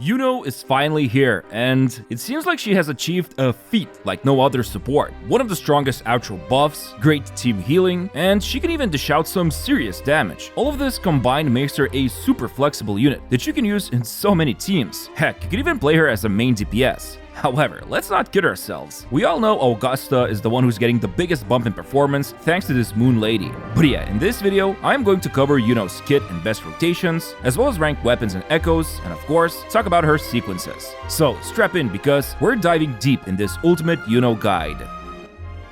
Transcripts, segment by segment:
Iuno is finally here, and it seems like she has achieved a feat like no other support. One of the strongest outro buffs, great team healing, and she can even dish out some serious damage. All of this combined makes her a super flexible unit that you can use in so many teams. Heck, you can even play her as a main DPS. However, let's not kid ourselves. We all know Augusta is the one who's getting the biggest bump in performance thanks to this Moon Lady. But yeah, in this video, I'm going to cover Iuno's kit and best rotations, as well as ranked weapons and echoes, and of course, talk about her sequences. So strap in because we're diving deep in this ultimate Iuno guide.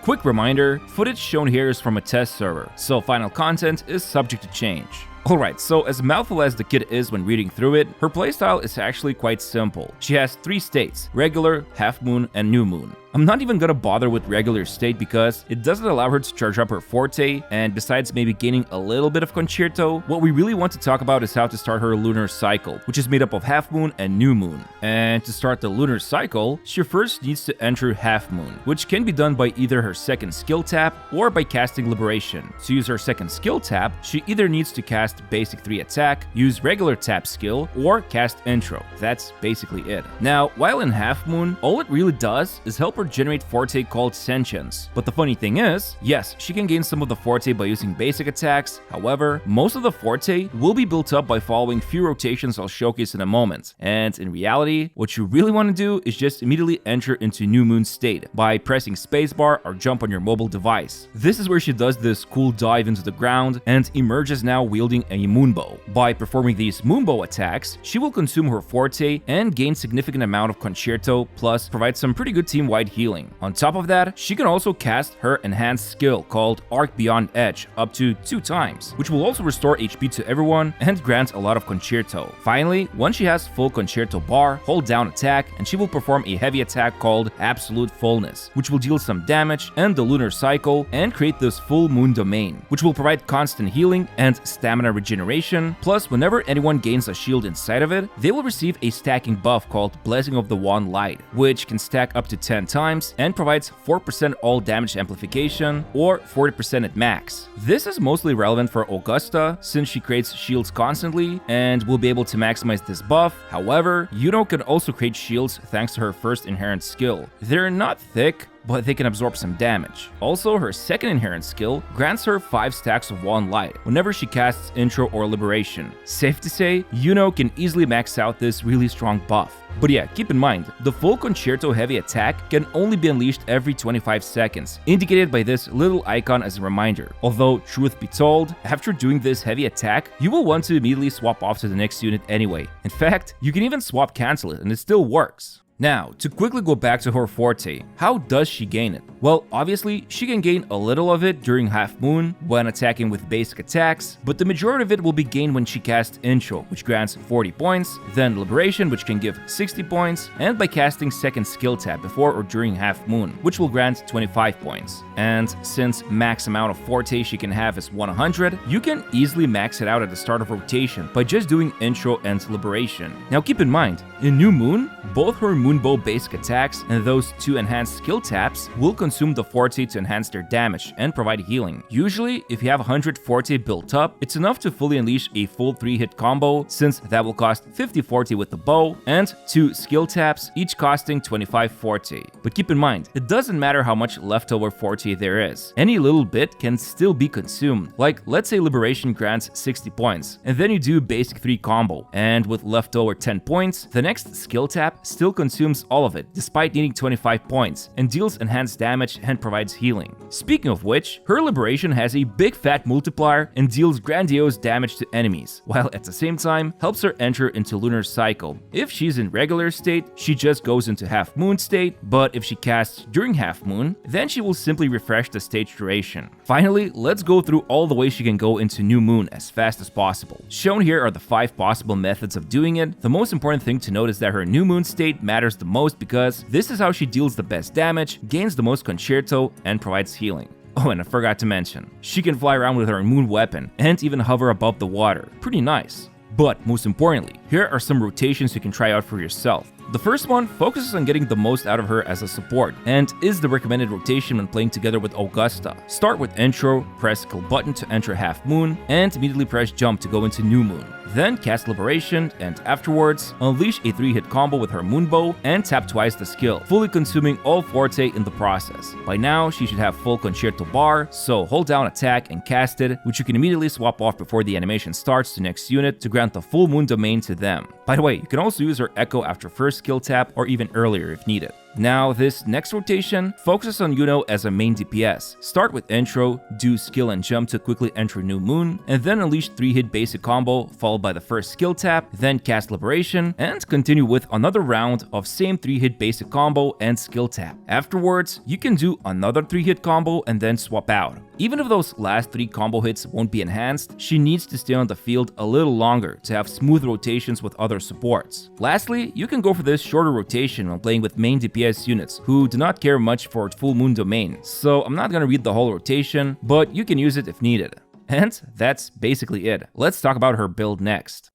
Quick reminder, footage shown here is from a test server, so final content is subject to change. Alright, so as mouthful as the kit is when reading through it, her playstyle is actually quite simple. She has 3 states: regular, half moon, and new moon. I'm not even gonna bother with regular state because it doesn't allow her to charge up her forte, and besides maybe gaining a little bit of concerto, what we really want to talk about is how to start her lunar cycle, which is made up of half moon and new moon. And to start the lunar cycle, she first needs to enter half moon, which can be done by either her second skill tap or by casting liberation. To use her second skill tap, she either needs to cast basic 3 attack, use regular tap skill, or cast intro. That's basically it. Now, while in half moon, all it really does is help her generate forte called sentience. But the funny thing is, yes, she can gain some of the forte by using basic attacks. However, most of the forte will be built up by following few rotations I'll showcase in a moment. And in reality, what you really want to do is just immediately enter into new moon state by pressing spacebar or jump on your mobile device. This is where she does this cool dive into the ground and emerges now wielding a moonbow. By performing these moonbow attacks, she will consume her forte and gain significant amount of concerto, plus provide some pretty good team-wide healing. On top of that, she can also cast her enhanced skill called Arc Beyond Edge up to 2 times, which will also restore HP to everyone and grant a lot of concerto. Finally, once she has full concerto bar, hold down attack and she will perform a heavy attack called Absolute Fullness, which will deal some damage and the lunar cycle and create this full moon domain, which will provide constant healing and stamina regeneration. Plus, whenever anyone gains a shield inside of it, they will receive a stacking buff called Blessing of the Wand Light, which can stack up to 10 times and provides 4% all damage amplification or 40% at max. This is mostly relevant for Augusta since she creates shields constantly and will be able to maximize this buff. However, Iuno can also create shields thanks to her first inherent skill. They're not thick, but they can absorb some damage. Also, her second inherent skill grants her 5 stacks of Wand Light whenever she casts Intro or Liberation. Safe to say, Iuno can easily max out this really strong buff. But yeah, keep in mind, the full concerto heavy attack can only be unleashed every 25 seconds, indicated by this little icon as a reminder. Although, truth be told, after doing this heavy attack, you will want to immediately swap off to the next unit anyway. In fact, you can even swap cancel it and it still works. Now, to quickly go back to her forte, how does she gain it? Well, obviously, she can gain a little of it during half moon when attacking with basic attacks, but the majority of it will be gained when she casts Intro, which grants 40 points, then Liberation, which can give 60 points, and by casting second skill tap before or during half moon, which will grant 25 points. And since max amount of forte she can have is 100, you can easily max it out at the start of rotation by just doing Intro and Liberation. Now keep in mind, in New Moon, both her Moonbow basic attacks and those 2 enhanced skill taps will consume the forte to enhance their damage and provide healing. Usually, if you have 100 forte built up, it's enough to fully unleash a full 3-hit combo, since that will cost 50 forte with the bow and 2 skill taps, each costing 25 forte. But keep in mind, it doesn't matter how much leftover forte there is. Any little bit can still be consumed. Like, let's say Liberation grants 60 points, and then you do basic 3 combo, and with leftover 10 points, the next skill tap still consumes all of it, despite needing 25 points, and deals enhanced damage and provides healing. Speaking of which, her Liberation has a big fat multiplier and deals grandiose damage to enemies, while at the same time helps her enter into lunar cycle. If she's in regular state, she just goes into half moon state, but if she casts during half moon, then she will simply refresh the stage duration. Finally, let's go through all the ways she can go into new moon as fast as possible. Shown here are the 5 possible methods of doing it. The most important thing to note is that her new moon state matters the most because this is how she deals the best damage, gains the most concerto, and provides healing. Oh, and I forgot to mention, she can fly around with her moon weapon and even hover above the water. Pretty nice. But most importantly, here are some rotations you can try out for yourself. The first one focuses on getting the most out of her as a support, and is the recommended rotation when playing together with Augusta. Start with Intro, press kill button to enter half moon, and immediately press jump to go into new moon. then cast Liberation, and afterwards, unleash a 3-hit combo with her Moonbow and tap twice the skill, fully consuming all Forte in the process. By now, she should have full Concerto bar, so hold down attack and cast it, which you can immediately swap off before the animation starts to next unit to grant the full Moon Domain to them. By the way, you can also use her Echo after first skill tap or even earlier if needed. Now, this next rotation focuses on Iuno as a main DPS. Start with intro, do skill and jump to quickly enter New Moon, and then unleash 3-hit basic combo followed by the first skill tap, then cast Liberation, and continue with another round of same 3-hit basic combo and skill tap. Afterwards, you can do another 3-hit combo and then swap out. Even if those last 3 combo hits won't be enhanced, she needs to stay on the field a little longer to have smooth rotations with other supports. Lastly, you can go for this shorter rotation when playing with main DPS units who do not care much for full Moon Domain, so I'm not gonna read the whole rotation, but you can use it if needed. And that's basically it. Let's talk about her build next.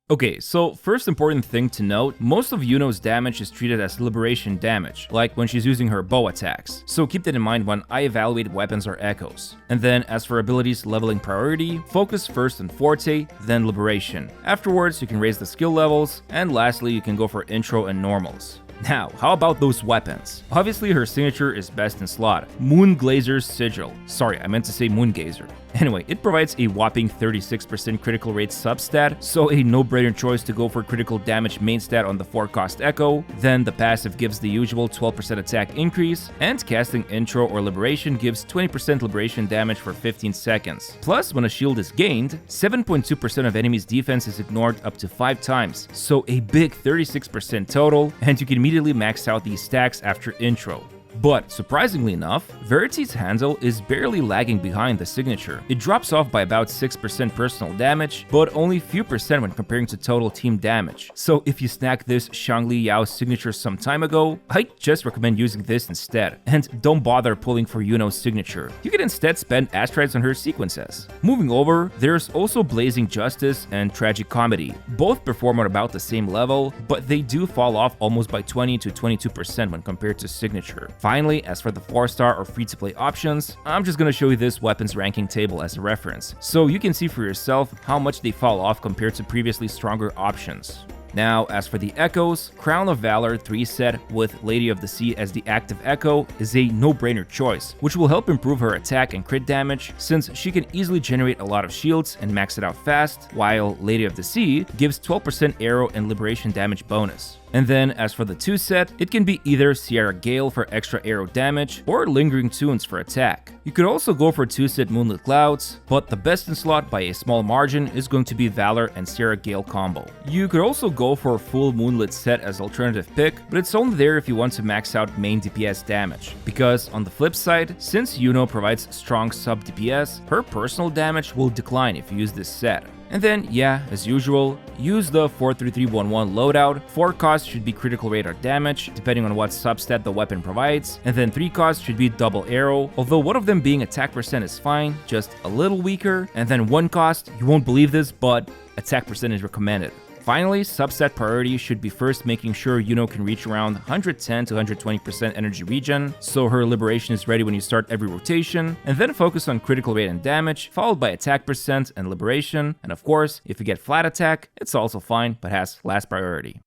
Okay, so first important thing to note, most of Iuno's damage is treated as Liberation damage, like when she's using her bow attacks, so keep that in mind when I evaluate weapons or echoes. And then as for abilities leveling priority, focus first on Forte, then Liberation. Afterwards, you can raise the skill levels, and lastly, you can go for intro and normals. Now, how about those weapons? Obviously, her signature is best in slot, Moongazer's Sigil. Sorry, I meant to say Moongazer. Anyway, it provides a whopping 36% critical rate substat, so a no-brainer choice to go for critical damage main stat on the 4-cost Echo. Then the passive gives the usual 12% attack increase, and casting Intro or Liberation gives 20% Liberation damage for 15 seconds. Plus, when a shield is gained, 7.2% of enemies' defense is ignored up to 5 times, so a big 36% total, and you can immediately max out these stacks after Intro. But surprisingly enough, Verity's handle is barely lagging behind the signature. It drops off by about 6% personal damage, but only few percent when comparing to total team damage. So if you snagged this Shangli Yao signature some time ago, I just recommend using this instead. And don't bother pulling for Iuno's signature. You can instead spend astrides on her sequences. Moving over, there's also Blazing Justice and Tragic Comedy. Both perform at about the same level, but they do fall off almost by 20 to 22% when compared to signature. Finally, as for the 4-star or free-to-play options, I'm just gonna show you this weapons ranking table as a reference, so you can see for yourself how much they fall off compared to previously stronger options. Now, as for the echoes, Crown of Valor 3 set with Lady of the Sea as the active echo is a no-brainer choice, which will help improve her attack and crit damage since she can easily generate a lot of shields and max it out fast, while Lady of the Sea gives 12% arrow and liberation damage bonus. And then, as for the 2 set, it can be either Sierra Gale for extra arrow damage or Lingering Tunes for attack. You could also go for 2-set Moonlit Clouds, but the best in slot by a small margin is going to be Valor and Sierra Gale combo. You could also go for a full Moonlit set as alternative pick, but it's only there if you want to max out main DPS damage. Because on the flip side, since Iuno provides strong sub DPS, her personal damage will decline if you use this set. And then, yeah, as usual, use the 43311 loadout. 4 costs should be critical rate or damage, depending on what substat the weapon provides, and then 3 costs should be double arrow, although one of them being attack percent is fine, just a little weaker, and then 1 cost, you won't believe this, but attack percent is recommended. Finally, subset priority should be first making sure Iuno can reach around 110 to 120% energy regen, so her liberation is ready when you start every rotation, and then focus on critical rate and damage, followed by attack percent and liberation, and of course, if you get flat attack, it's also fine, but has last priority.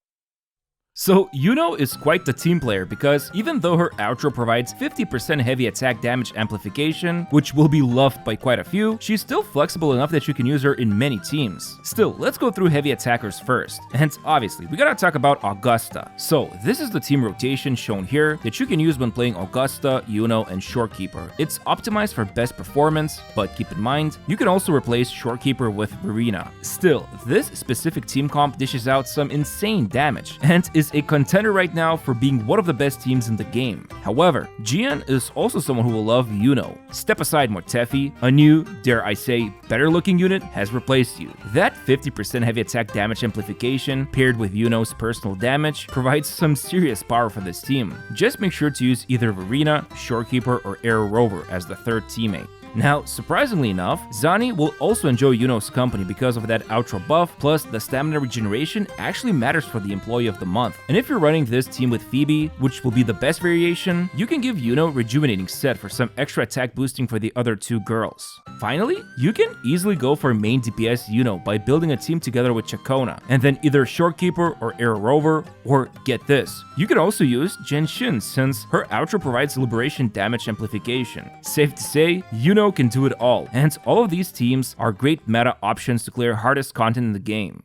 So Iuno is quite the team player because even though her outro provides 50% heavy attack damage amplification, which will be loved by quite a few, she's still flexible enough that you can use her in many teams. Still, let's go through heavy attackers first. And obviously, we gotta talk about Augusta. So this is the team rotation shown here that you can use when playing Augusta, Iuno, and Shorekeeper. It's optimized for best performance, but keep in mind, you can also replace Shorekeeper with Verena. Still, this specific team comp dishes out some insane damage, and is a contender right now for being one of the best teams in the game. However, Gian is also someone who will love Iuno. Step aside Mortefi, a new, dare I say, better looking unit has replaced you. That 50% heavy attack damage amplification paired with Iuno's personal damage provides some serious power for this team. Just make sure to use either Verena, Shorekeeper, or Arrow Rover as the third teammate. Now, surprisingly enough, Zani will also enjoy Iuno's company because of that outro buff, plus the stamina regeneration actually matters for the employee of the month. And if you're running this team with Phoebe, which will be the best variation, you can give Iuno Rejuvenating Set for some extra attack boosting for the other two girls. Finally, you can easily go for main DPS Iuno by building a team together with Chakona, and then either Shorekeeper or Air Rover, or get this, you can also use Genshin since her outro provides liberation damage amplification. Safe to say, Iuno can do it all, and all of these teams are great meta options to clear hardest content in the game.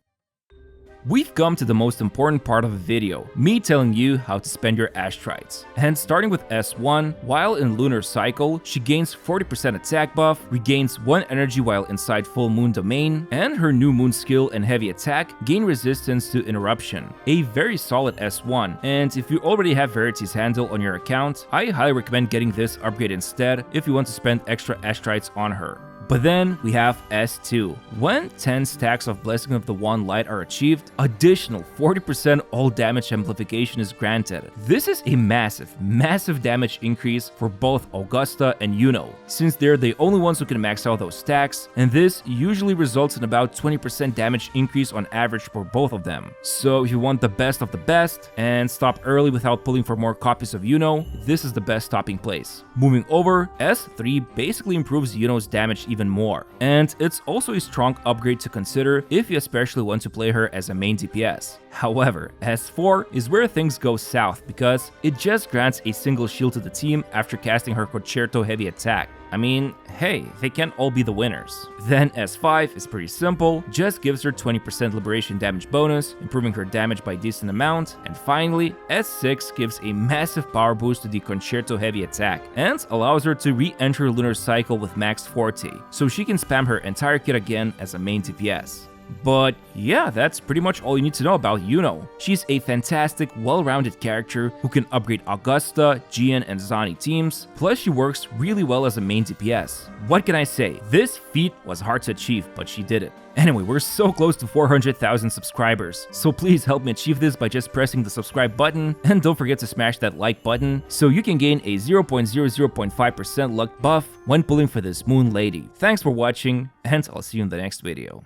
We've come to the most important part of the video, me telling you how to spend your Ashtrites. And starting with S1, while in Lunar Cycle, she gains 40% attack buff, regains 1 energy while inside Full Moon Domain, and her new Moon skill and heavy attack gain resistance to interruption. A very solid S1, and if you already have Verity's handle on your account, I highly recommend getting this upgrade instead if you want to spend extra Ashtrites on her. But then we have S2. When 10 stacks of Blessing of the Wand Light are achieved, additional 40% all damage amplification is granted. This is a massive damage increase for both Augusta and Iuno, since they're the only ones who can max out those stacks, and this usually results in about 20% damage increase on average for both of them. So if you want the best of the best and stop early without pulling for more copies of Iuno, this is the best stopping place. Moving over, S3 basically improves Iuno's damage even more, and it's also a strong upgrade to consider if you especially want to play her as a main DPS. However, S4 is where things go south because it just grants a single shield to the team after casting her Concerto heavy attack. I mean, hey, they can't all be the winners. Then S5 is pretty simple, just gives her 20% liberation damage bonus, improving her damage by a decent amount, and finally, S6 gives a massive power boost to the Concerto heavy attack, and allows her to re-enter Lunar Cycle with max Forte, so she can spam her entire kit again as a main DPS. But yeah, that's pretty much all you need to know about Iuno. She's a fantastic, well-rounded character who can upgrade Augusta, Gian, and Zani teams, plus she works really well as a main DPS. What can I say? This feat was hard to achieve, but she did it. Anyway, we're so close to 400,000 subscribers, so please help me achieve this by just pressing the subscribe button, and don't forget to smash that like button so you can gain a 0.00.5% luck buff when pulling for this Moon Lady. Thanks for watching, and I'll see you in the next video.